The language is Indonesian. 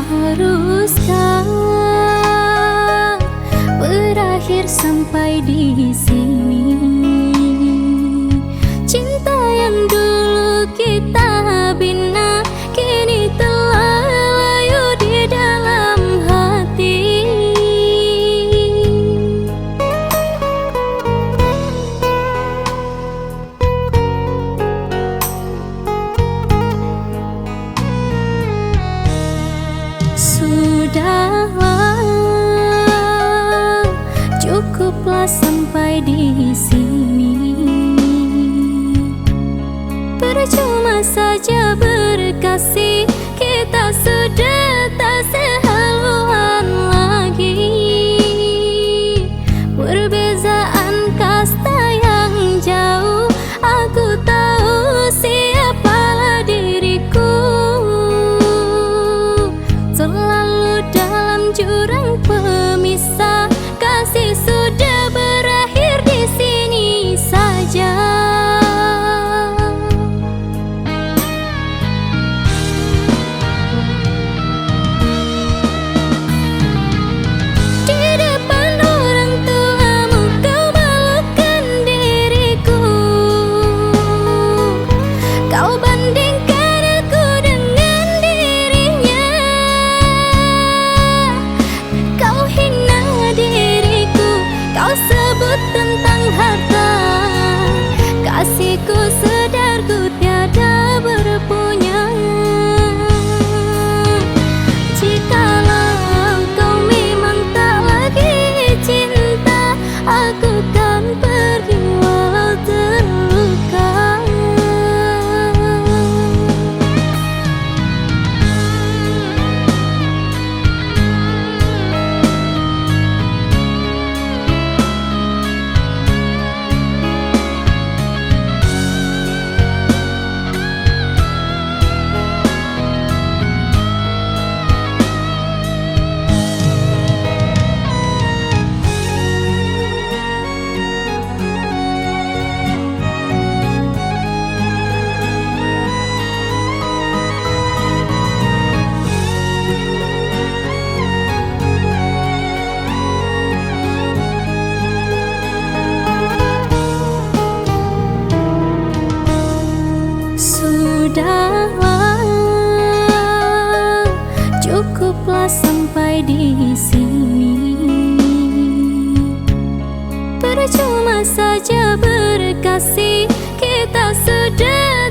Haruskah berakhir sampai di sini? Cinta yang dulu kita bina kini telah layu di dalam hati. Sudahlah, cukuplah sampai di sini. Percuma saja berkasih, kita sudah tak sehaluan lagi. Perbezaan kasta yang jauh, aku tahu siapalah diriku. Selalu dalam jurang pemisah, kasih sudah berakhir di sini saja. Di depan orang tuamu kau malukan diriku, kau bandingkan aku dengan dirinya. Kau hina diriku, kau sebut tentang harta. Kasihku sedarku tiada berpunya. Jikalau kau memang tak lagi cinta, aku kan pergi walau terluka. Sudahlah, cukuplah sampai di sini. Percuma saja berkasih, kita sudah